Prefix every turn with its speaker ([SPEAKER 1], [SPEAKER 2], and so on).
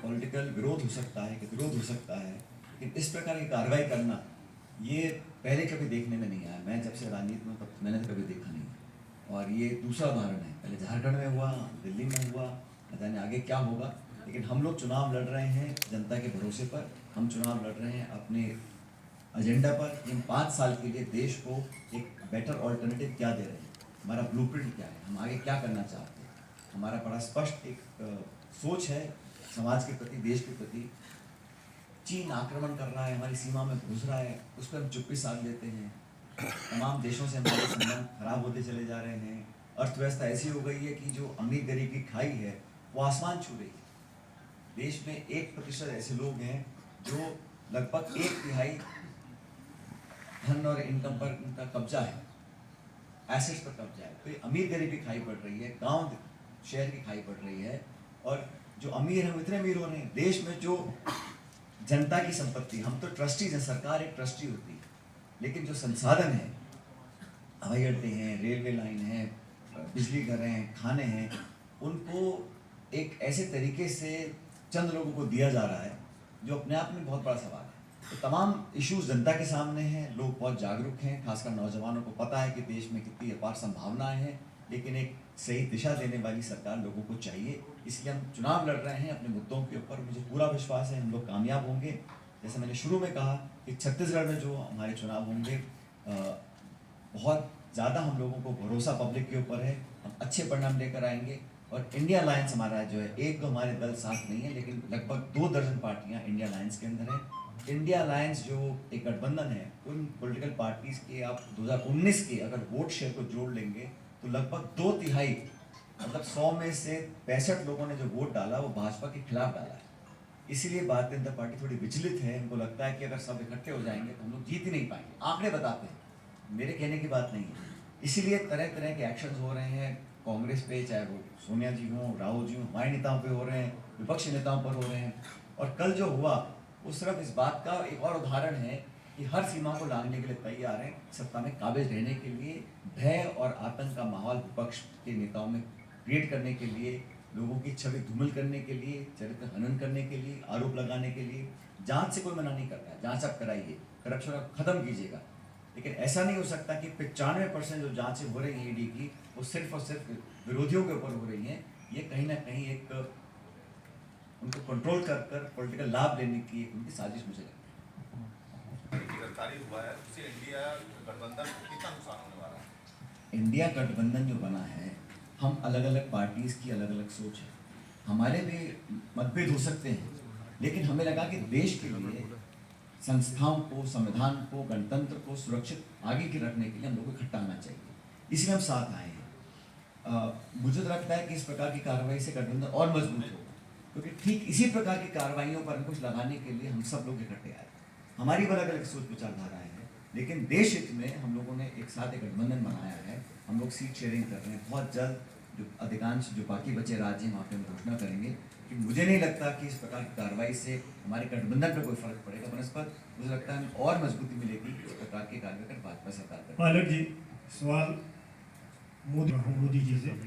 [SPEAKER 1] Political विरोध हो सकता है, कि विरोध हो सकता है, लेकिन इस प्रकार की कार्रवाई करना ये पहले कभी देखने में नहीं आया। मैं जब से राजनीति में तब मैंने तो कभी देखा नहीं है। और ये दूसरा उदाहरण है, पहले झारखंड में हुआ, दिल्ली में हुआ, न जाने आगे क्या होगा। लेकिन हम लोग चुनाव लड़ रहे हैं जनता के भरोसे पर, हम चुनाव लड़ रहे हैं अपने एजेंडा पर। इन 5 साल के लिए देश को एक बेटर ऑल्टरनेटिव क्या दे रहे हैं, हमारा ब्लूप्रिंट क्या है, हम आगे क्या करना चाहते हैं। हमारा बड़ा स्पष्ट एक सोच है समाज के प्रति, देश के प्रति। चीन आक्रमण कर रहा है, हमारी सीमा में घुस रहा है, उस पर हम चुप्पी साध लेते हैं। तमाम देशों से हमारे संबंध खराब होते चले जा रहे हैं। अर्थव्यवस्था ऐसी हो गई है कि जो अमीर गरीब की खाई है वो आसमान छू रही है। देश में 1% ऐसे लोग हैं जो लगभग 1/3 धन और इनकम पर उनका कब्जा है, एसेट्स पर कब्जा है। तो ये अमीर गरीब की खाई पड़ रही है, गांव शहर की खाई पड़ रही है। और जो अमीर हैं वो इतने अमीर हो रहे हैं। देश में जो जनता की संपत्ति, हम तो ट्रस्टीज हैं, सरकार एक ट्रस्टी होती है, लेकिन जो संसाधन है, हवाई अड्डे हैं, रेलवे लाइन है, बिजली घर हैं, खाने हैं, उनको एक ऐसे तरीके से चंद लोगों को दिया जा रहा है जो अपने आप में बहुत बड़ा सवाल है। तो तमाम इश्यूज जनता के सामने हैं, लोग बहुत जागरूक हैं, खासकर नौजवानों को पता है कि देश में कितनी अपार संभावनाएं हैं, लेकिन एक सही दिशा देने वाली सरकार लोगों को चाहिए। इसलिए हम चुनाव लड़ रहे हैं अपने मुद्दों के ऊपर। मुझे पूरा विश्वास है हम लोग कामयाब होंगे। जैसे मैंने शुरू में कहा कि छत्तीसगढ़ में जो हमारे चुनाव होंगे, बहुत ज़्यादा हम लोगों को भरोसा पब्लिक के ऊपर है, हम अच्छे परिणाम लेकर आएंगे। और इंडिया अलायंस हमारा जो है, एक तो हमारे दल साथ नहीं है, लेकिन लगभग 2 दर्जन पार्टियां इंडिया अलायंस के अंदर है। इंडिया अलायंस जो एक गठबंधन है, उन पॉलिटिकल पार्टीज के आप 2019 के अगर वोट शेयर को जोड़ लेंगे तो लगभग 2/3, मतलब 100 में से 65 लोगों ने जो वोट डाला वो भाजपा के खिलाफ डाला है। इसीलिए भारतीय जनता पार्टी थोड़ी विचलित है। उनको लगता है कि अगर सब इकट्ठे हो जाएंगे तो हम लोग जीत ही नहीं पाएंगे। आंकड़े बताते हैं, मेरे कहने की बात नहीं है। इसीलिए तरह तरह के एक्शंस हो रहे हैं कांग्रेस पे, चाहे वो सोनिया जी हों, राहुल जी हों, हमारे नेताओं पे हो रहे हैं, विपक्षी नेताओं पर हो रहे हैं। और कल जो हुआ वो सिर्फ इस बात का एक और उदाहरण है कि हर सीमा को लांघने के लिए तैयार है, सत्ता में काबिज रहने के लिए, भय और आतंक का माहौल विपक्ष के नेताओं में क्रिएट करने के लिए, लोगों की छवि धूमिल करने के लिए, चरित्र हनन करने के लिए, आरोप लगाने के लिए। जांच से कोई मना नहीं करता है, जांच आप कराइए, करप्शन खत्म कीजिएगा, लेकिन ऐसा नहीं हो सकता कि 95% जो जांचें हो रही हैं ईडी की, वो सिर्फ और सिर्फ विरोधियों के ऊपर हो रही हैं। ये कहीं ना कहीं एक उनको कंट्रोल कर पॉलिटिकल लाभ लेने की उनकी साजिश मुझे लगती है।
[SPEAKER 2] गिरफ्तारी हुआ है, उससे इंडिया गठबंधन को कितना नुकसान होने वाला है?
[SPEAKER 1] इंडिया गठबंधन जो बना है, हम अलग अलग पार्टीज की अलग अलग सोच है, हमारे भी मतभेद हो सकते हैं, लेकिन हमें लगा कि देश के लिए, संस्थाओं को, संविधान को, गणतंत्र को सुरक्षित आगे की रखने के लिए हम लोग को इकट्ठा आना चाहिए। इसलिए हम साथ आए हैं। मुझे तो लगता है कि इस प्रकार की कार्रवाई से गठबंधन और मजबूत होगा, क्योंकि ठीक इसी प्रकार की कार्रवाइयों पर अंकुश लगाने के लिए हम सब लोग इकट्ठे आए। हमारी अलग अलग सोच विचारधाराएं हैं, लेकिन देश हित में हम लोगों ने एक साथ एक गठबंधन बनाया है। हम लोग सीट शेयरिंग कर रहे हैं। बहुत जल्द जो अधिकांश जो बाकी बचे राज्य हैं वहाँ पे हम घोषणा करेंगे। कि मुझे नहीं लगता कि इस प्रकार की कार्रवाई से हमारे गठबंधन पर कोई फर्क पड़ेगा, बनस्पत मुझे लगता है और मजबूती मिलेगी इस प्रकार के कार्य कर भाजपा सरकार कर।
[SPEAKER 3] पायलट जी, सवाल मोदी जी से